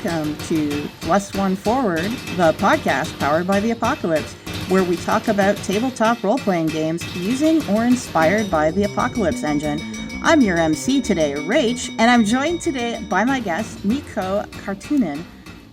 welcome to Plus One Forward, the podcast powered by the Apocalypse, where we talk about tabletop role-playing games using or inspired by the Apocalypse engine. I'm your MC today, Rach, and I'm joined today by my guest, Mikko Kartunen.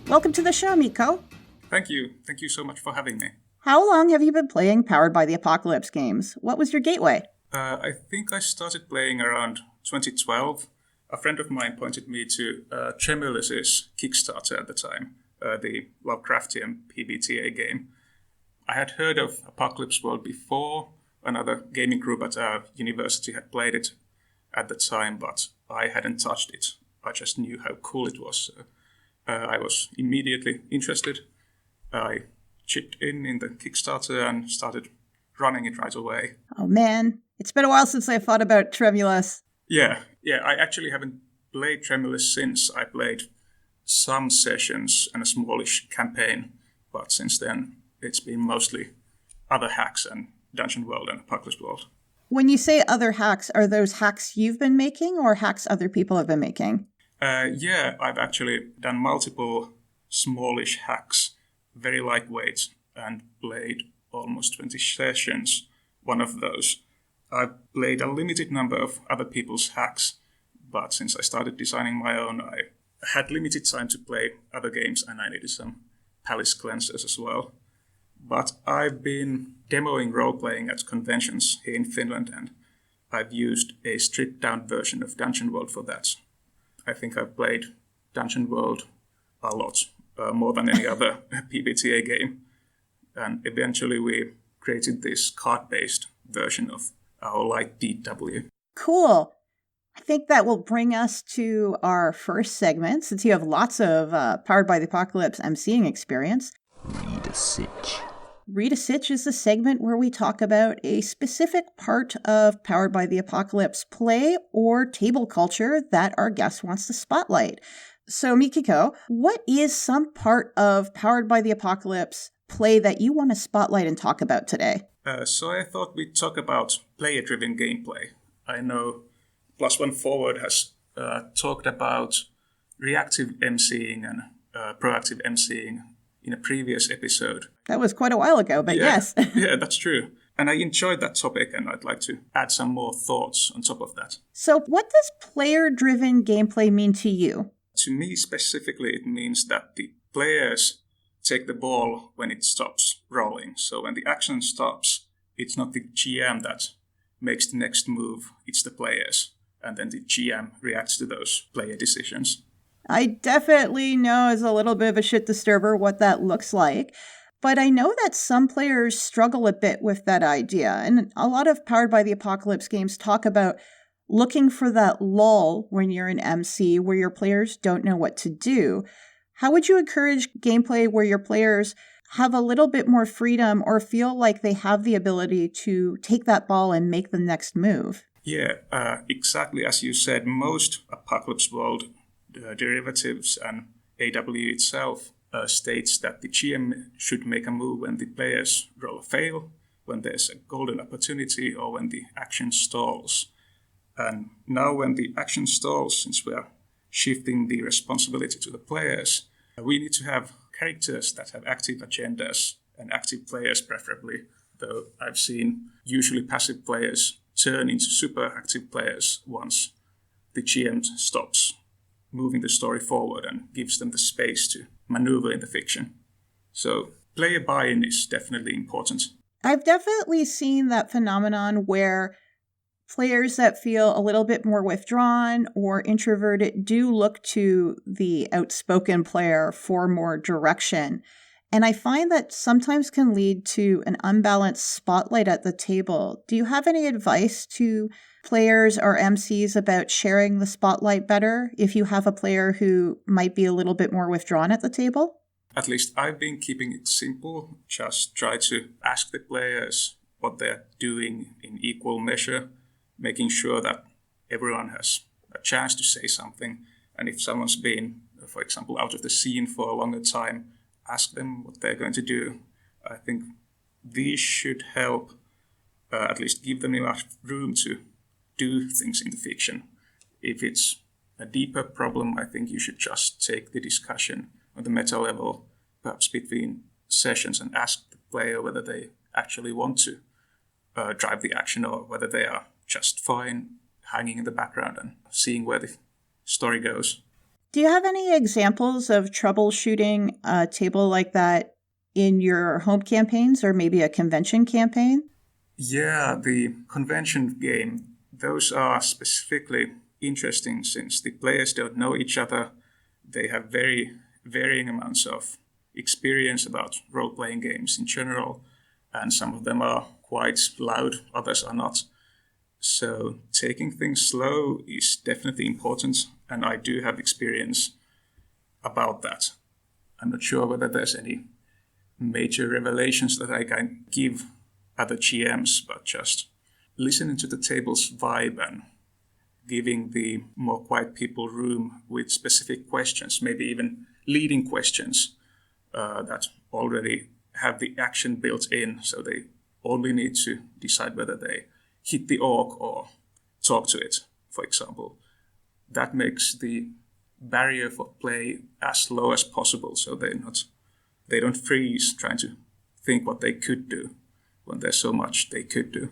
Welcome to the show, Mikko. Thank you. Thank you so much for having me. How long have you been playing Powered by the Apocalypse games? What was your gateway? I think I started playing around 2012. A friend of mine pointed me to Tremulous's Kickstarter at the time, the Lovecraftian PBTA game. I had heard of Apocalypse World before. Another gaming group at our university had played it at the time, but I hadn't touched it. I just knew how cool it was. I was immediately interested. I chipped in the Kickstarter and started running it right away. Oh man, it's been a while since I thought about Tremulous. Yeah, I actually haven't played Tremulous since. I played some sessions and a smallish campaign, but since then it's been mostly other hacks and Dungeon World and Apocalypse World. When you say other hacks, are those hacks you've been making or hacks other people have been making? Yeah, I've actually done multiple smallish hacks, very lightweight, and played almost 20 sessions, one of those. I've played a limited number of other people's hacks, but since I started designing my own, I had limited time to play other games and I needed some palace cleansers as well. But I've been demoing role-playing at conventions here in Finland, and I've used a stripped-down version of Dungeon World for that. I think I've played Dungeon World a lot, more than any other PBTA game. And eventually we created this card-based version of our light DW. Cool. I think that will bring us to our first segment, since you have lots of Powered by the Apocalypse emceeing experience. Read a Sitch. Read a Sitch is the segment where we talk about a specific part of Powered by the Apocalypse play or table culture that our guest wants to spotlight. So, Mikko, what is some part of Powered by the Apocalypse play that you want to spotlight and talk about today? So I thought we'd talk about player-driven gameplay. I know Plus One Forward has talked about reactive emceeing and proactive emceeing in a previous episode. That was quite a while ago, but yes. Yeah, that's true. And I enjoyed that topic, and I'd like to add some more thoughts on top of that. So what does player-driven gameplay mean to you? To me specifically, it means that the players take the ball when it stops rolling. So when the action stops, it's not the GM that makes the next move, it's the players. And then the GM reacts to those player decisions. I definitely know as a little bit of a shit disturber what that looks like. But I know that some players struggle a bit with that idea. And a lot of Powered by the Apocalypse games talk about looking for that lull when you're an MC where your players don't know what to do. How would you encourage gameplay where your players have a little bit more freedom or feel like they have the ability to take that ball and make the next move? Yeah, exactly as you said, most Apocalypse World derivatives and AW itself states that the GM should make a move when the players roll a fail, when there's a golden opportunity, or when the action stalls. And now when the action stalls, since we are shifting the responsibility to the players, we need to have characters that have active agendas and active players preferably, though I've seen usually passive players turn into super active players once the GM stops moving the story forward and gives them the space to maneuver in the fiction. So player buy-in is definitely important. I've definitely seen that phenomenon where players that feel a little bit more withdrawn or introverted do look to the outspoken player for more direction. And I find that sometimes can lead to an unbalanced spotlight at the table. Do you have any advice to players or MCs about sharing the spotlight better if you have a player who might be a little bit more withdrawn at the table? At least I've been keeping it simple. Just try to ask the players what they're doing in equal measure, making sure that everyone has a chance to say something. And if someone's been, for example, out of the scene for a longer time, ask them what they're going to do. I think these should help at least give them enough room to do things in the fiction. If it's a deeper problem, I think you should just take the discussion on the meta level, perhaps between sessions, and ask the player whether they actually want to drive the action or whether they are just fine hanging in the background and seeing where the story goes. Do you have any examples of troubleshooting a table like that in your home campaigns or maybe a convention campaign? Yeah, the convention game, those are specifically interesting since the players don't know each other. They have very varying amounts of experience about role-playing games in general, and some of them are quite loud, others are not. So taking things slow is definitely important, and I do have experience about that. I'm not sure whether there's any major revelations that I can give other GMs, but just listening to the table's vibe and giving the more quiet people room with specific questions, maybe even leading questions that already have the action built in, so they only need to decide whether they hit the orc or talk to it, for example. That makes the barrier for play as low as possible, so they don't freeze trying to think what they could do when there's so much they could do.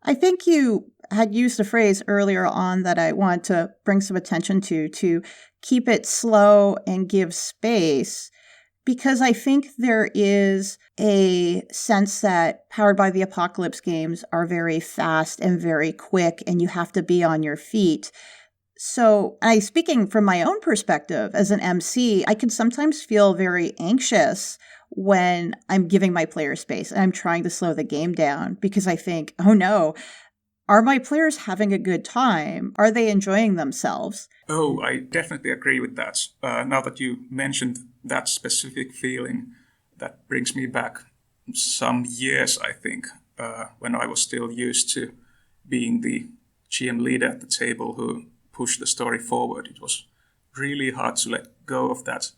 I think you had used a phrase earlier on that I want to bring some attention to keep it slow and give space, because I think there is a sense that Powered by the Apocalypse games are very fast and very quick, and you have to be on your feet. So, speaking from my own perspective as an MC, I can sometimes feel very anxious when I'm giving my players space and I'm trying to slow the game down because I think, oh no, are my players having a good time? Are they enjoying themselves? Oh, I definitely agree with that. Now that you mentioned that specific feeling, that brings me back some years, I think, when I was still used to being the GM leader at the table who pushed the story forward. It was really hard to let go of that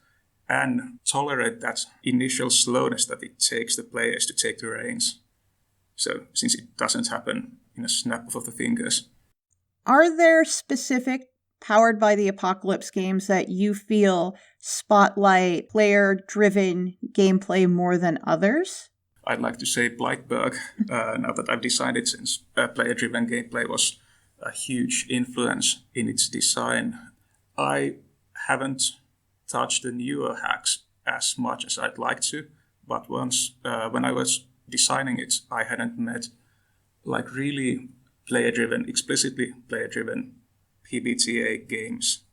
and tolerate that initial slowness that it takes the players to take the reins. So, since it doesn't happen in a snap of the fingers. Are there specific Powered by the Apocalypse games that you feel spotlight player-driven gameplay more than others? I'd like to say Blightburg, now that I've decided, since player-driven gameplay was a huge influence in its design. I haven't touched the newer hacks as much as I'd like to, but once when I was designing it, I hadn't met like really player-driven, explicitly player-driven PBTA games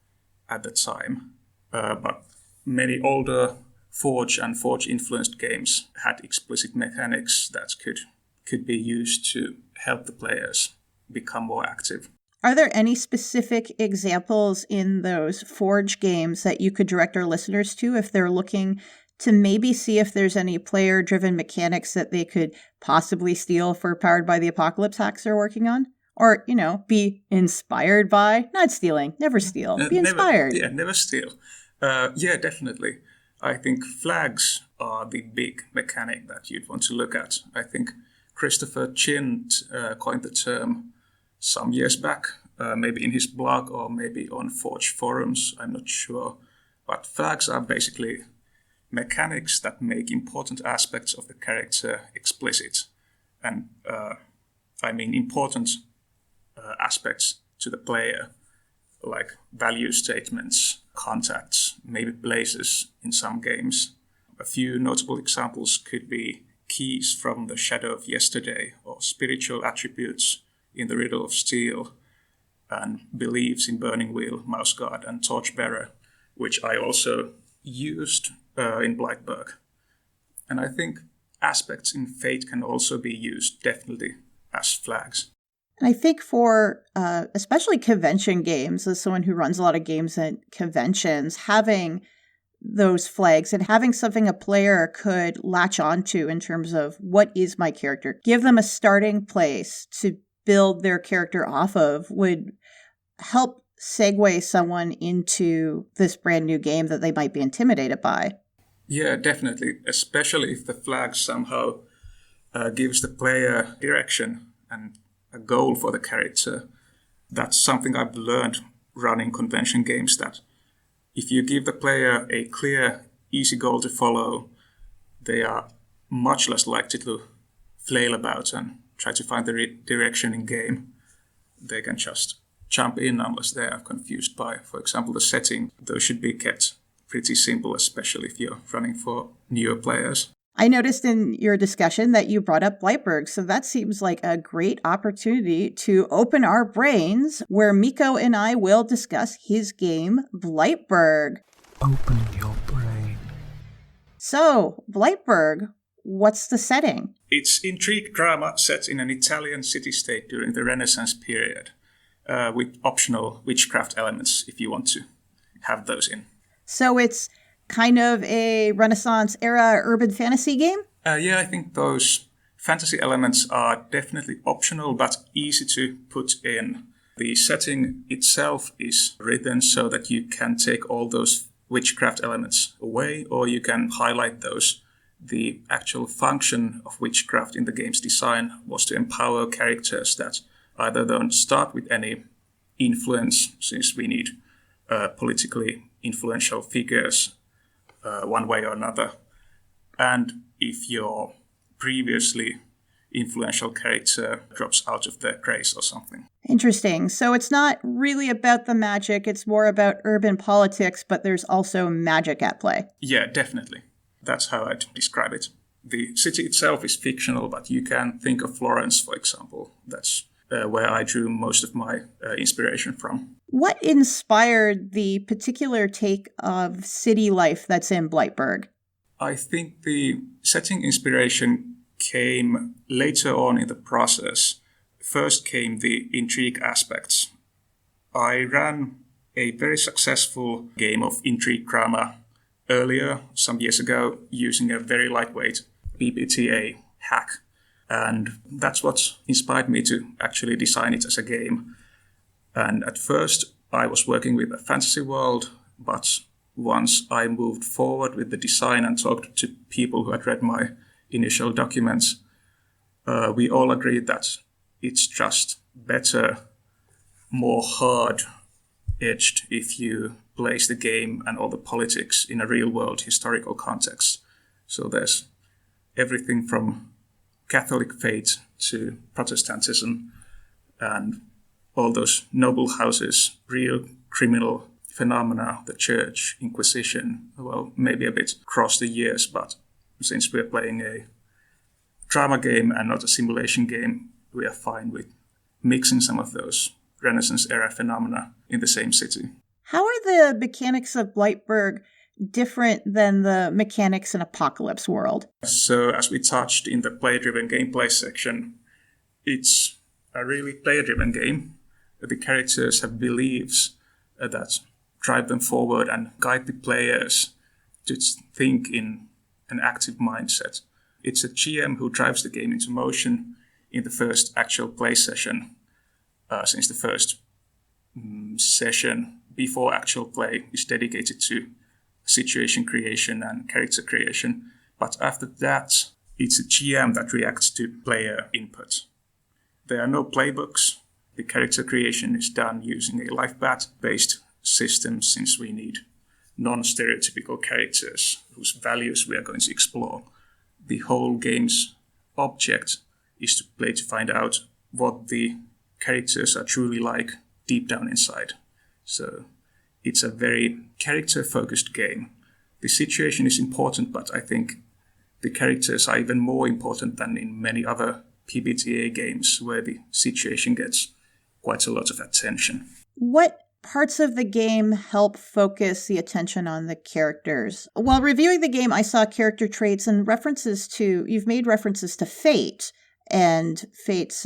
at the time. But many older Forge and Forge-influenced games had explicit mechanics that could be used to help the players become more active. Are there any specific examples in those Forge games that you could direct our listeners to if they're looking to maybe see if there's any player-driven mechanics that they could possibly steal for Powered by the Apocalypse hacks they're working on? Or, be inspired by? Not stealing. Never steal. Be inspired. Never steal. Yeah, definitely. I think flags are the big mechanic that you'd want to look at. I think Christopher Chint coined the term some years back, maybe in his blog or maybe on Forge forums, I'm not sure. But flags are basically mechanics that make important aspects of the character explicit. And important aspects to the player, like value statements, contacts, maybe places in some games. A few notable examples could be keys from the Shadow of Yesterday, or spiritual attributes in the Riddle of Steel, and beliefs in Burning Wheel, Mouse Guard, and Torchbearer, which I also used in Blightburg. And I think aspects in Fate can also be used definitely as flags. And I think for especially convention games, as someone who runs a lot of games at conventions, having those flags and having something a player could latch onto in terms of what is my character, give them a starting place to build their character off of would help segue someone into this brand new game that they might be intimidated by. Yeah, definitely, especially if the flag somehow gives the player direction and a goal for the character. That's something I've learned running convention games that if you give the player a clear, easy goal to follow, they are much less likely to flail about and try to find the direction in game. They can just jump in unless they are confused by, for example, the setting. Those should be kept pretty simple, especially if you're running for newer players. I noticed in your discussion that you brought up Blightburg, so that seems like a great opportunity to open our brains, where Miko and I will discuss his game, Blightburg. Open your brain. So, Blightburg, what's the setting? It's intrigue drama set in an Italian city-state during the Renaissance period, with optional witchcraft elements if you want to have those in. So it's kind of a Renaissance era urban fantasy game? Yeah, I think those fantasy elements are definitely optional but easy to put in. The setting itself is written so that you can take all those witchcraft elements away, or you can highlight those. The actual function of witchcraft in the game's design was to empower characters that either don't start with any influence, since we need politically influential figures one way or another. And if your previously influential character drops out of their grace or something. Interesting. So it's not really about the magic, it's more about urban politics, but there's also magic at play. Yeah, definitely. That's how I'd describe it. The city itself is fictional, but you can think of Florence, for example. That's where I drew most of my inspiration from. What inspired the particular take of city life that's in Blightburg? I think the setting inspiration came later on in the process. First came the intrigue aspects. I ran a very successful game of intrigue drama earlier, some years ago, using a very lightweight PBTA hack. And that's what inspired me to actually design it as a game. And at first, I was working with a fantasy world, but once I moved forward with the design and talked to people who had read my initial documents, we all agreed that it's just better, more hard-edged if you place the game and all the politics in a real-world historical context. So there's everything from Catholic faith to Protestantism and all those noble houses, real criminal phenomena, the church, Inquisition, well, maybe a bit across the years, but since we're playing a drama game and not a simulation game, we are fine with mixing some of those Renaissance-era phenomena in the same city. How are the mechanics of Blightburg different than the mechanics in Apocalypse World? So, as we touched in the player-driven gameplay section, it's a really player-driven game. The characters have beliefs that drive them forward and guide the players to think in an active mindset. It's a GM who drives the game into motion in the first actual play session, since the first session before actual play is dedicated to situation creation and character creation. But after that, it's a GM that reacts to player input. There are no playbooks. The character creation is done using a life path-based system, since we need non-stereotypical characters whose values we are going to explore. The whole game's object is to play to find out what the characters are truly like deep down inside. So it's a very character-focused game. The situation is important, but I think the characters are even more important than in many other PBTA games where the situation gets quite a lot of attention. What parts of the game help focus the attention on the characters? While reviewing the game, I saw character traits and you've made references to fate and fate's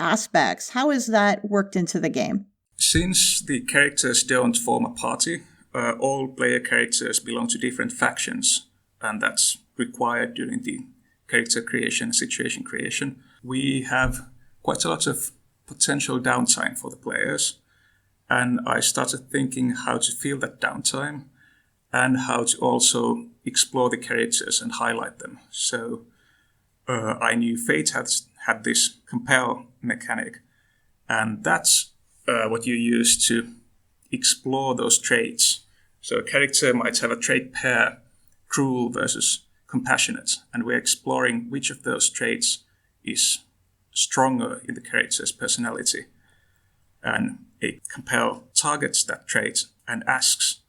aspects. How is that worked into the game? Since the characters don't form a party, all player characters belong to different factions, and that's required during the character creation and situation creation. We have quite a lot of potential downtime for the players, and I started thinking how to fill that downtime and how to also explore the characters and highlight them. So I knew Fate had this compel mechanic, and that's what you use to explore those traits. So a character might have a trait pair, cruel versus compassionate, and we're exploring which of those traits is stronger in the character's personality. And a compel targets that trait and asks,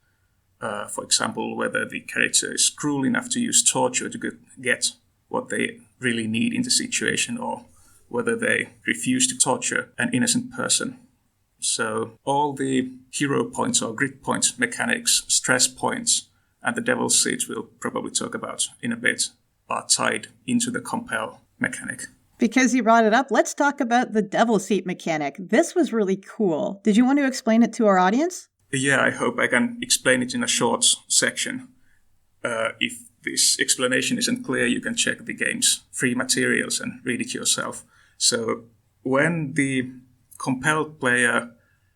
for example, whether the character is cruel enough to use torture to get what they really need in the situation, or whether they refuse to torture an innocent person. So all the hero points or grit points mechanics, stress points, and the devil's seat we'll probably talk about in a bit are tied into the compel mechanic. Because you brought it up, let's talk about the devil seat mechanic. This was really cool. Did you want to explain it to our audience? Yeah, I hope I can explain it in a short section. If this explanation isn't clear, you can check the game's free materials and read it yourself. So when the compelled player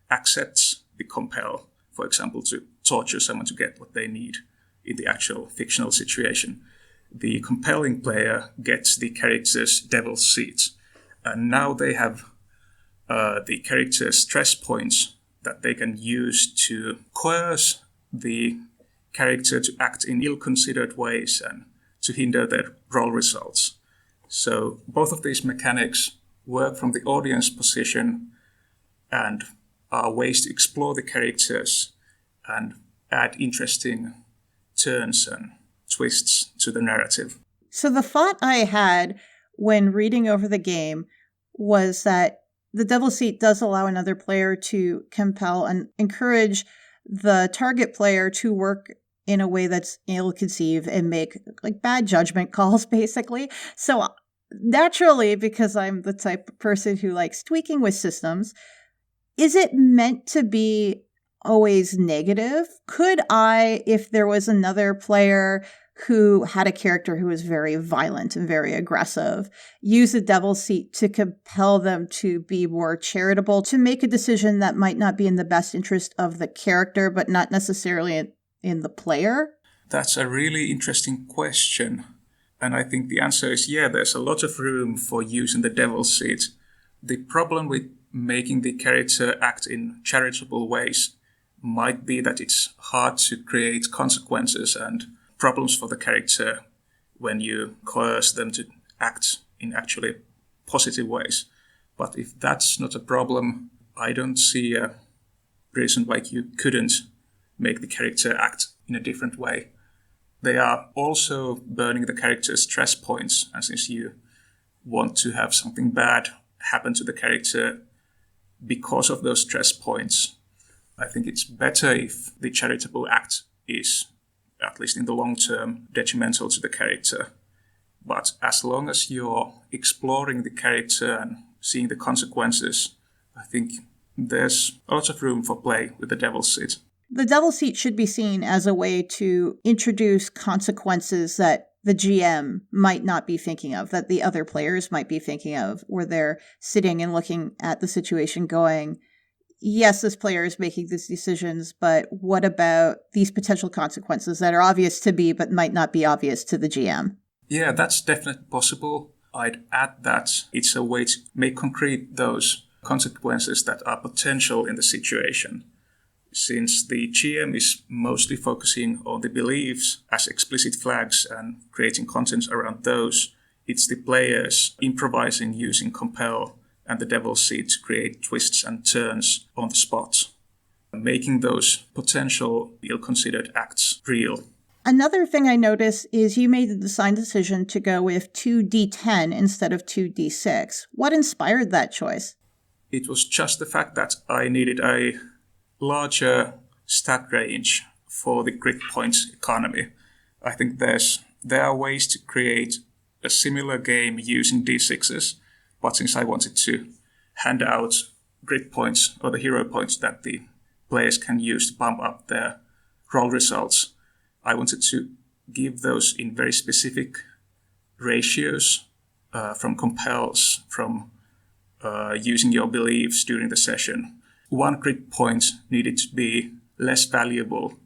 accepts the compel, for example, to torture someone to get what they need in the actual fictional situation, the compelling player gets the character's devil's seat. And now they have the character's stress points that they can use to coerce the character to act in ill-considered ways and to hinder their role results. So both of these mechanics work from the audience position and are ways to explore the characters and add interesting turns and twists to the narrative. So the thought I had when reading over the game was that the devil seat does allow another player to compel and encourage the target player to work in a way that's ill-conceived and make like bad judgment calls, basically. So naturally, because I'm the type of person who likes tweaking with systems, is it meant to be always negative? Could I, if there was another player who had a character who was very violent and very aggressive, use the devil's seat to compel them to be more charitable, to make a decision that might not be in the best interest of the character, but not necessarily in the player? That's a really interesting question. And I think the answer is yeah, there's a lot of room for using the devil's seat. The problem with making the character act in charitable ways might be that it's hard to create consequences and problems for the character when you coerce them to act in actually positive ways. But if that's not a problem, I don't see a reason why you couldn't make the character act in a different way. They are also burning the character's stress points, and since you want to have something bad happen to the character because of those stress points, I think it's better if the charitable act is, at least in the long term, detrimental to the character. But as long as you're exploring the character and seeing the consequences, I think there's a lot of room for play with the devil's seat. The devil's seat should be seen as a way to introduce consequences that the GM might not be thinking of, that the other players might be thinking of, where they're sitting and looking at the situation going, yes, this player is making these decisions, but what about these potential consequences that are obvious to me but might not be obvious to the GM? Yeah, that's definitely possible. I'd add that it's a way to make concrete those consequences that are potential in the situation. Since the GM is mostly focusing on the beliefs as explicit flags and creating content around those, it's the players improvising using compel and the devil's seat to create twists and turns on the spot, making those potential ill-considered acts real. Another thing I noticed is you made the design decision to go with 2d10 instead of 2d6. What inspired that choice? It was just the fact that I needed a larger stat range for the grid points economy. I think there are ways to create a similar game using d6s, but since I wanted to hand out grid points or the hero points that the players can use to bump up their roll results, I wanted to give those in very specific ratios from compels, from using your beliefs during the session. One grid point needed to be less valuable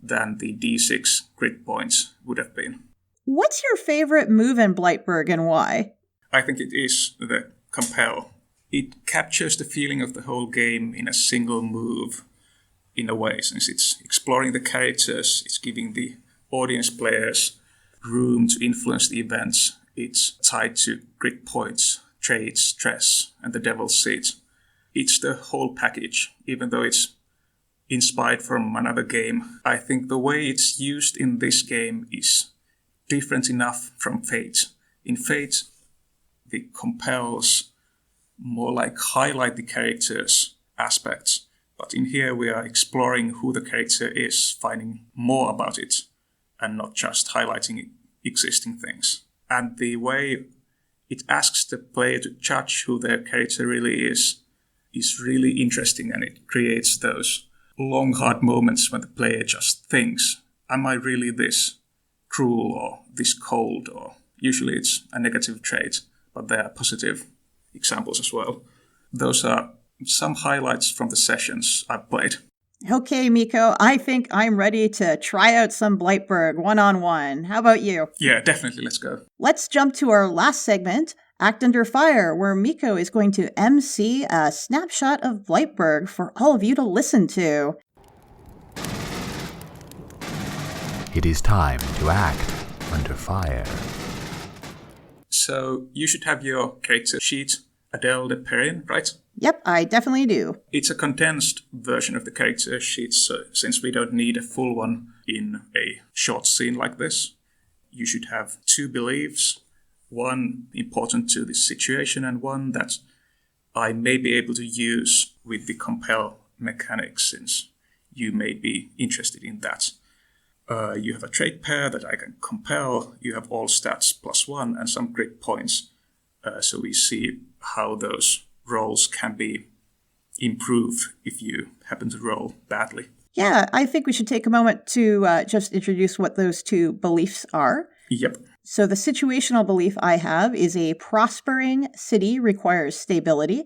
than the d6 grid points would have been. What's your favorite move in Blightburg and why? I think it is the compel. It captures the feeling of the whole game in a single move. in a way, since it's exploring the characters, it's giving the audience players room to influence the events. It's tied to grid points, traits, stress, and the devil's seat. It's the whole package, even though it's inspired from another game. I think the way it's used in this game is different enough from Fate. In Fate, the compels more like highlight the character's aspects. But in here we are exploring who the character is, finding more about it, and not just highlighting existing things. And the way it asks the player to judge who their character really is really interesting, and it creates those long, hard moments when the player just thinks, am I really this cruel or this cold? Or usually it's a negative trait, but there are positive examples as well. Those are some highlights from the sessions I've played. Okay, Mikko, I think I'm ready to try out some Blightburg one-on-one. How about you? Yeah, definitely. Let's go. Let's jump to our last segment, Act Under Fire, where Mikko is going to MC a snapshot of Blightburg for all of you to listen to. It is time to act under fire. So you should have your character sheet, Adele de Perrin, right? Yep, I definitely do. It's a condensed version of the character sheet, so since we don't need a full one in a short scene like this, you should have 2 beliefs, one important to this situation and one that I may be able to use with the compel mechanics, since you may be interested in that. You have a trait pair that I can compel, you have all stats +1 and some grid points, so we see how those rolls can be improved if you happen to roll badly. Yeah, I think we should take a moment to just introduce what those 2 beliefs are. Yep. So the situational belief I have is a prospering city requires stability,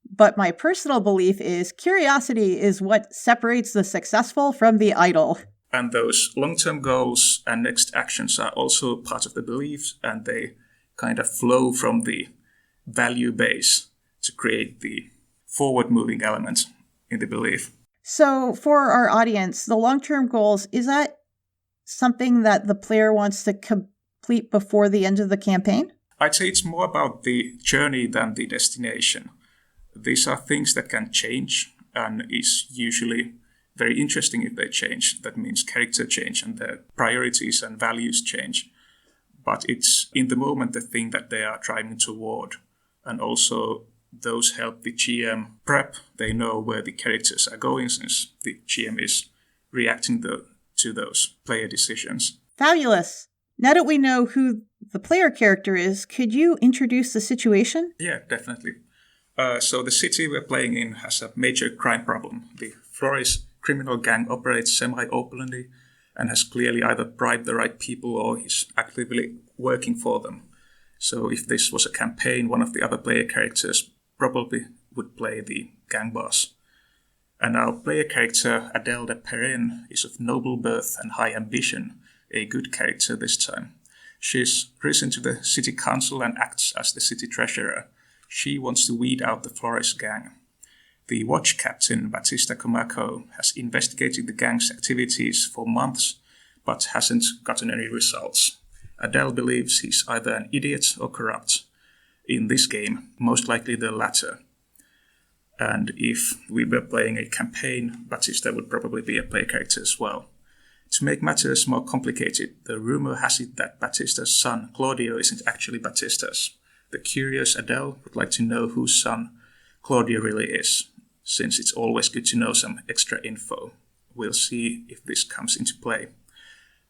but my personal belief is curiosity is what separates the successful from the idle. And those long-term goals and next actions are also part of the beliefs, and they kind of flow from the value base to create the forward-moving element in the belief. So for our audience, the long-term goals, is that something that the player wants to complete before the end of the campaign? I'd say it's more about the journey than the destination. These are things that can change, and is usually very interesting if they change. That means character change and their priorities and values change. But it's in the moment the thing that they are driving toward. And also those help the GM prep. They know where the characters are going, since the GM is reacting to those player decisions. Fabulous. Now that we know who the player character is, could you introduce the situation? Yeah, definitely. So the city we're playing in has a major crime problem. The Flores criminal gang operates semi-openly and has clearly either bribed the right people or is actively working for them. So if this was a campaign, one of the other player characters probably would play the gang boss. And our player character, Adele de Perrin, is of noble birth and high ambition, a good character this time. She's risen to the city council and acts as the city treasurer. She wants to weed out the Flores gang. The watch captain, Batista Comaco, has investigated the gang's activities for months, but hasn't gotten any results. Adele believes he's either an idiot or corrupt. In this game, most likely the latter. And if we were playing a campaign, Batista would probably be a player character as well. To make matters more complicated, the rumor has it that Batista's son, Claudio, isn't actually Batista's. The curious Adele would like to know whose son Claudio really is, since it's always good to know some extra info. We'll see if this comes into play.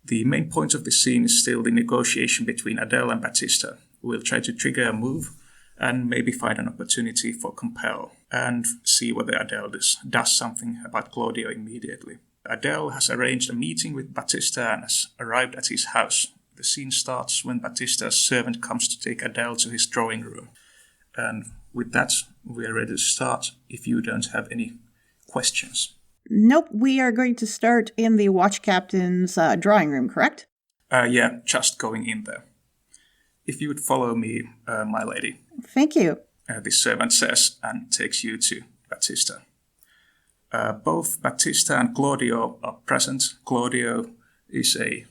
The main point of the scene is still the negotiation between Adele and Batista. We'll try to trigger a move and maybe find an opportunity for compel, and see whether Adele does something about Claudio immediately. Adele has arranged a meeting with Batista and has arrived at his house. The scene starts when Batista's servant comes to take Adele to his drawing room. And with that, we are ready to start if you don't have any questions. Nope, we are going to start in the watch captain's drawing room, correct? Yeah, just going in there. If you would follow me, my lady. Thank you. The servant says and takes you to Batista. Both Battista and Claudio are present. Claudio is a,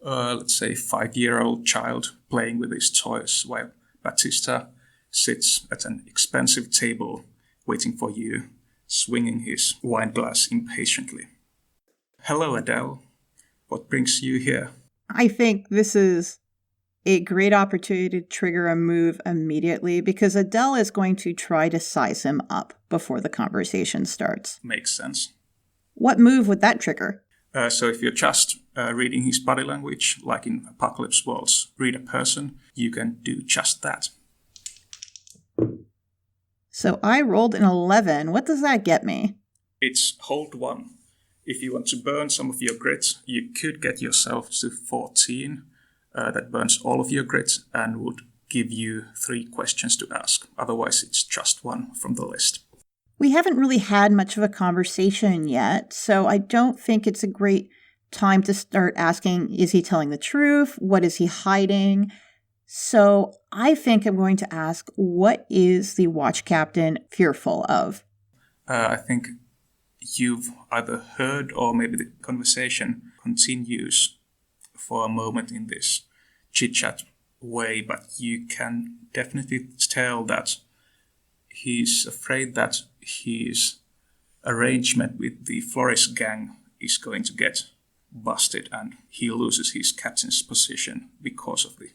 let's say, 5-year-old child playing with his toys, while Battista sits at an expensive table waiting for you, swinging his wine glass impatiently. Hello, Adele. What brings you here? I think this is a great opportunity to trigger a move immediately because Adele is going to try to size him up before the conversation starts. Makes sense. What move would that trigger? So if you're just reading his body language, like in Apocalypse World's Read a Person, you can do just that. So I rolled an 11. What does that get me? It's hold 1. If you want to burn some of your grit, you could get yourself to 14. That burns all of your grit and would give you 3 questions to ask. Otherwise, it's just 1 from the list. We haven't really had much of a conversation yet, so I don't think it's a great time to start asking, is he telling the truth? What is he hiding? So I think I'm going to ask, what is the watch captain fearful of? I think you've either heard or maybe the conversation continues for a moment in this chit-chat way, but you can definitely tell that he's afraid that his arrangement with the florist gang is going to get busted and he loses his captain's position because of the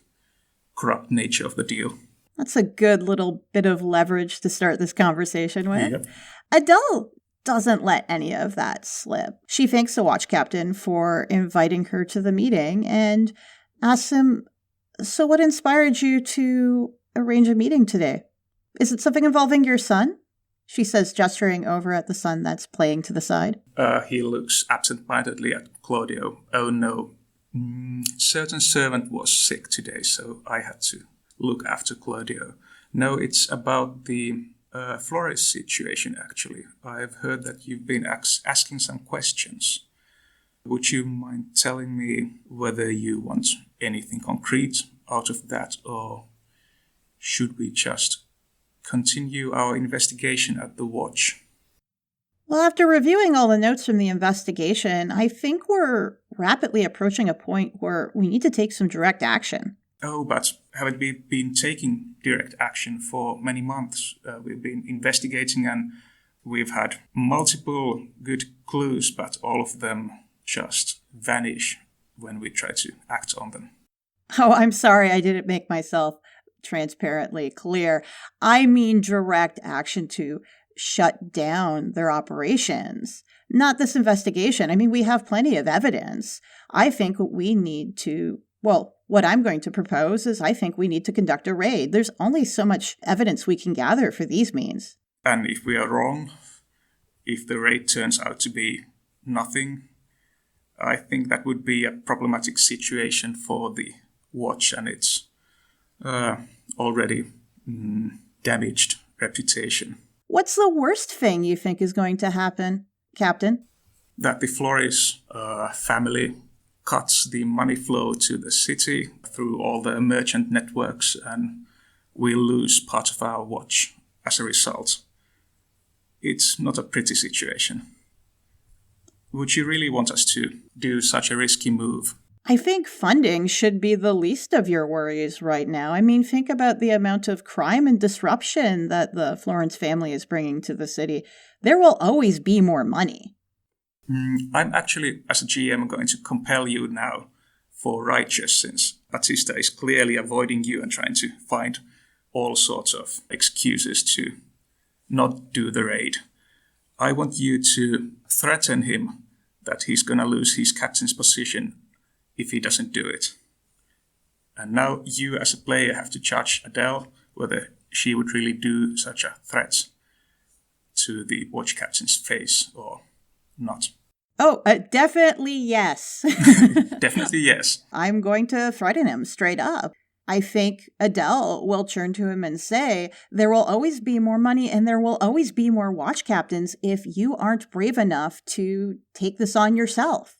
corrupt nature of the deal. That's a good little bit of leverage to start this conversation with. Yep. Adele doesn't let any of that slip. She thanks the watch captain for inviting her to the meeting and asks him, so what inspired you to arrange a meeting today? Is it something involving your son? She says, gesturing over at the son that's playing to the side. He looks absent-mindedly at Claudio. Oh no, certain servant was sick today, so I had to look after Claudio. No, it's about the florist situation, actually. I've heard that you've been asking some questions. Would you mind telling me whether you want anything concrete out of that, or should we just continue our investigation at the watch? Well, after reviewing all the notes from the investigation, I think we're rapidly approaching a point where we need to take some direct action. Oh, but haven't we been taking direct action for many months? We've been investigating and we've had multiple good clues, but all of them just vanish when we try to act on them. Oh, I'm sorry I didn't make myself transparently clear. I mean direct action to shut down their operations, not this investigation. I mean, we have plenty of evidence. I think what we need to, what I'm going to propose is I think we need to conduct a raid. There's only so much evidence we can gather for these means. And if we are wrong, if the raid turns out to be nothing, I think that would be a problematic situation for the watch and its already damaged reputation. What's the worst thing you think is going to happen, Captain? That the Flores family cuts the money flow to the city through all the merchant networks, and we lose part of our watch as a result. It's not a pretty situation. Would you really want us to do such a risky move? I think funding should be the least of your worries right now. I mean, think about the amount of crime and disruption that the Florence family is bringing to the city. There will always be more money. I'm actually, as a GM, going to compel you now for righteous, since Battista is clearly avoiding you and trying to find all sorts of excuses to not do the raid. I want you to threaten him that he's going to lose his captain's position if he doesn't do it. And now you as a player have to judge Adele whether she would really do such a threat to the watch captain's face or not. Oh, definitely yes. Definitely yes. I'm going to threaten him straight up. I think Adele will turn to him and say, there will always be more money and there will always be more watch captains if you aren't brave enough to take this on yourself.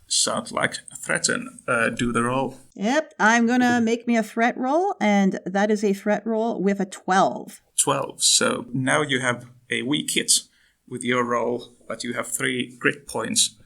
Sounds like a threaten. Do the roll. Yep, I'm going to make me a threat roll, and that is a threat roll with a 12. 12. So now you have a weak hit, with your roll, but you have 3 grit points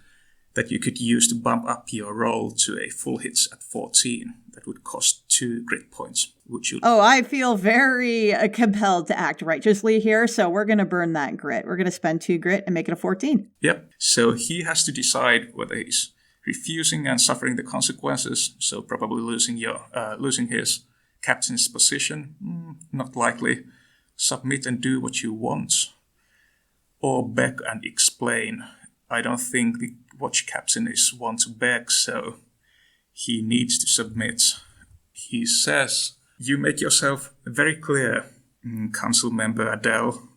that you could use to bump up your roll to a full hits at 14. That would cost 2 grit points. Would you? Oh, I feel very compelled to act righteously here, so we're going to burn that grit. We're going to spend 2 grit and make it a 14. Yep. So he has to decide whether he's refusing and suffering the consequences, so probably losing his captain's position, not likely. Submit and do what you want, or beg and explain. I don't think the watch captain is one to beg, so he needs to submit. He says, "You make yourself very clear, Council Member Adele.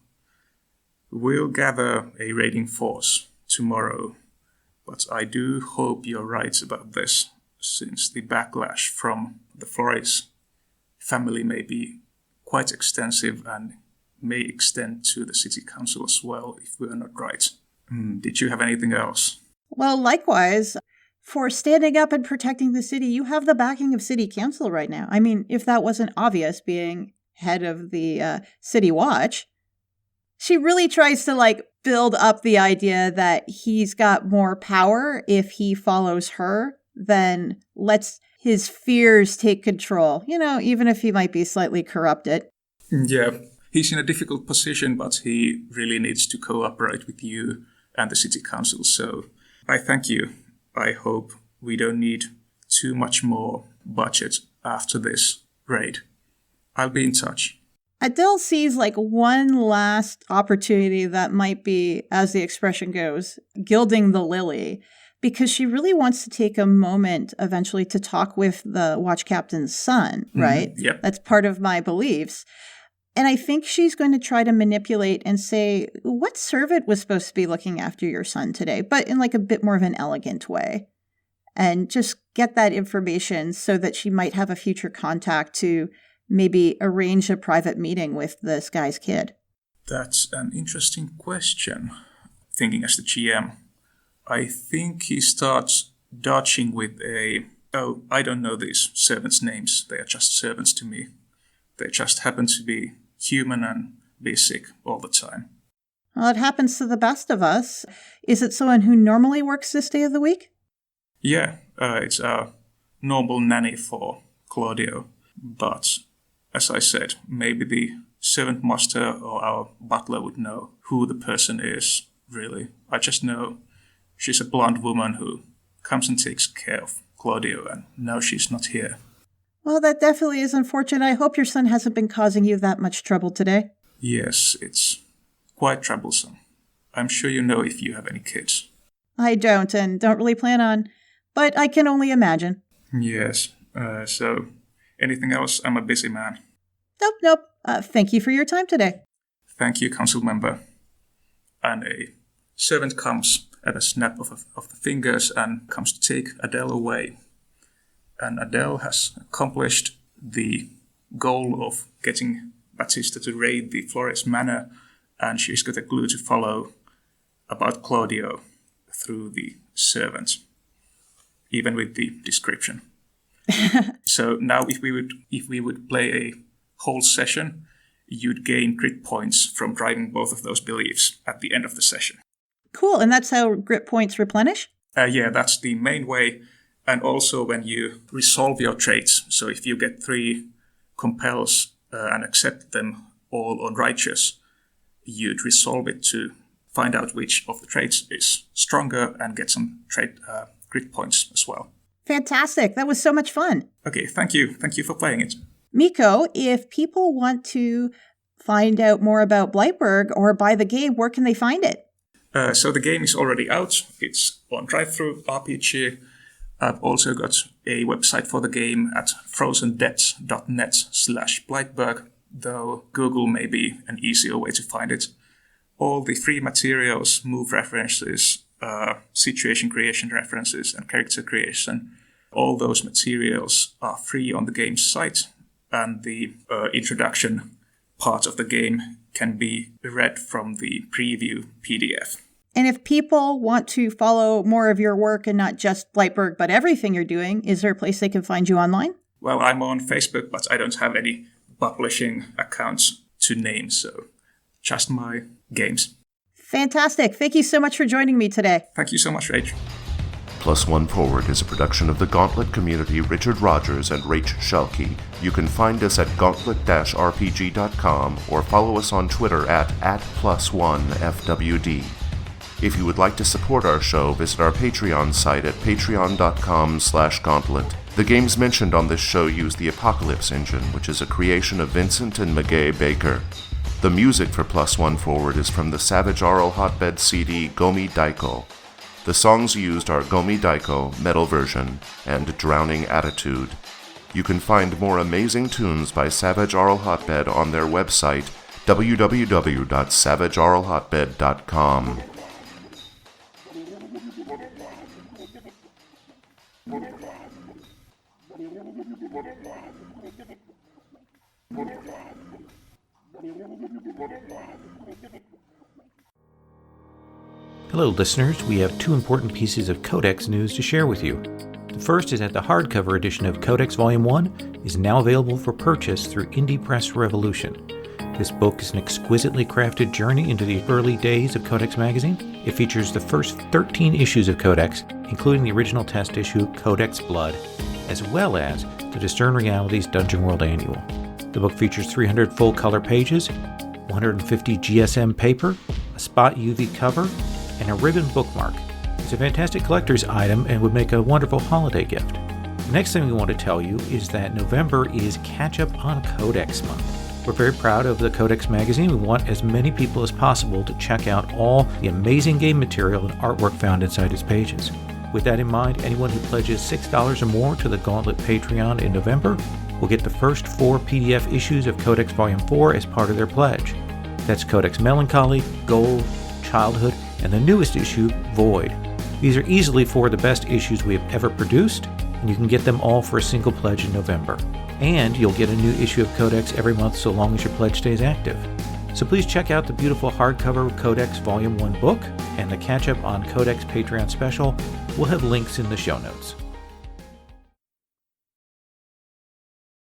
We'll gather a raiding force tomorrow, but I do hope you're right about this, since the backlash from the Flores family may be quite extensive and may extend to the city council as well if we're not right." Did you have anything else? Well, likewise, for standing up and protecting the city, you have the backing of city council right now. I mean, if that wasn't obvious, being head of the city watch, she really tries to build up the idea that he's got more power if he follows her than lets his fears take control, even if he might be slightly corrupted. Yeah, he's in a difficult position, but he really needs to cooperate with you and the city council. So I thank you. I hope we don't need too much more budget after this raid. I'll be in touch. Adele sees one last opportunity that might be, as the expression goes, gilding the lily, because she really wants to take a moment eventually to talk with the watch captain's son, right? Yep. That's part of my beliefs. And I think she's going to try to manipulate and say, what servant was supposed to be looking after your son today? But in a bit more of an elegant way. And just get that information so that she might have a future contact to maybe arrange a private meeting with this guy's kid. That's an interesting question. Thinking as the GM, I think he starts dodging with I don't know these servants' names. They are just servants to me. They just happen to be human and be sick all the time. Well, it happens to the best of us. Is it someone who normally works this day of the week? Yeah, it's a normal nanny for Claudio. But, as I said, maybe the servant master or our butler would know who the person is, really. I just know she's a blonde woman who comes and takes care of Claudio, and now she's not here. Well, that definitely is unfortunate. I hope your son hasn't been causing you that much trouble today. Yes, it's quite troublesome. I'm sure you know if you have any kids. I don't, and don't really plan on, but I can only imagine. Yes, so anything else? I'm a busy man. Nope. Thank you for your time today. Thank you, council member. And a servant comes at a snap of the fingers and comes to take Adele away. And Adele has accomplished the goal of getting Batista to raid the Flores Manor, and she's got a clue to follow about Claudio through the servant, even with the description. So now if we would play a whole session, you'd gain grit points from driving both of those beliefs at the end of the session. Cool, and that's how grit points replenish? Yeah, that's the main way. And also when you resolve your traits, so if you get 3 compels and accept them all on righteous, you'd resolve it to find out which of the traits is stronger and get some trait grit points as well. Fantastic. That was so much fun. Okay, thank you. Thank you for playing it. Miko, if people want to find out more about Blightburg or buy the game, where can they find it? So the game is already out. It's on Drive-Thru RPG. I've also got a website for the game at frozendebt.net/Blightburg, though Google may be an easier way to find it. All the free materials, move references, situation creation references, and character creation, all those materials are free on the game's site, and the introduction part of the game can be read from the preview PDF. And if people want to follow more of your work and not just Blightburg, but everything you're doing, is there a place they can find you online? Well, I'm on Facebook, but I don't have any publishing accounts to name, so just my games. Fantastic. Thank you so much for joining me today. Thank you so much, Rach. Plus One Forward is a production of the Gauntlet community, Richard Rogers and Rach Shelkey. You can find us at gauntlet-rpg.com or follow us on Twitter at @+1FWD. If you would like to support our show, visit our Patreon site at patreon.com/gauntlet. The games mentioned on this show use the Apocalypse engine, which is a creation of Vincent and Magay Baker. The music for Plus One Forward is from the Savage Aural Hotbed CD Gomi Daiko. The songs used are Gomi Daiko, Metal Version, and Drowning Attitude. You can find more amazing tunes by Savage Aural Hotbed on their website, www.savageauralhotbed.com. Hello listeners, we have two important pieces of Codex news to share with you. The first is that the hardcover edition of Codex Volume 1 is now available for purchase through Indie Press Revolution. This book is an exquisitely crafted journey into the early days of Codex magazine. It features the first 13 issues of Codex, including the original test issue, Codex Blood, as well as the Discern Realities Dungeon World Annual. The book features 300 full-color pages, 150 GSM paper, a spot UV cover, and a ribbon bookmark. It's a fantastic collector's item and would make a wonderful holiday gift. The next thing we want to tell you is that November is Catch Up on Codex Month. We're very proud of the Codex magazine. We want as many people as possible to check out all the amazing game material and artwork found inside its pages. With that in mind, anyone who pledges $6 or more to the Gauntlet Patreon in November will get the first 4 PDF issues of Codex Volume 4 as part of their pledge. That's Codex Melancholy, Gold, Childhood, and the newest issue, Void. These are easily 4 of the best issues we have ever produced, and you can get them all for a single pledge in November. And you'll get a new issue of Codex every month so long as your pledge stays active. So please check out the beautiful hardcover Codex Volume 1 book and the Catch Up on Codex Patreon special. We'll have links in the show notes.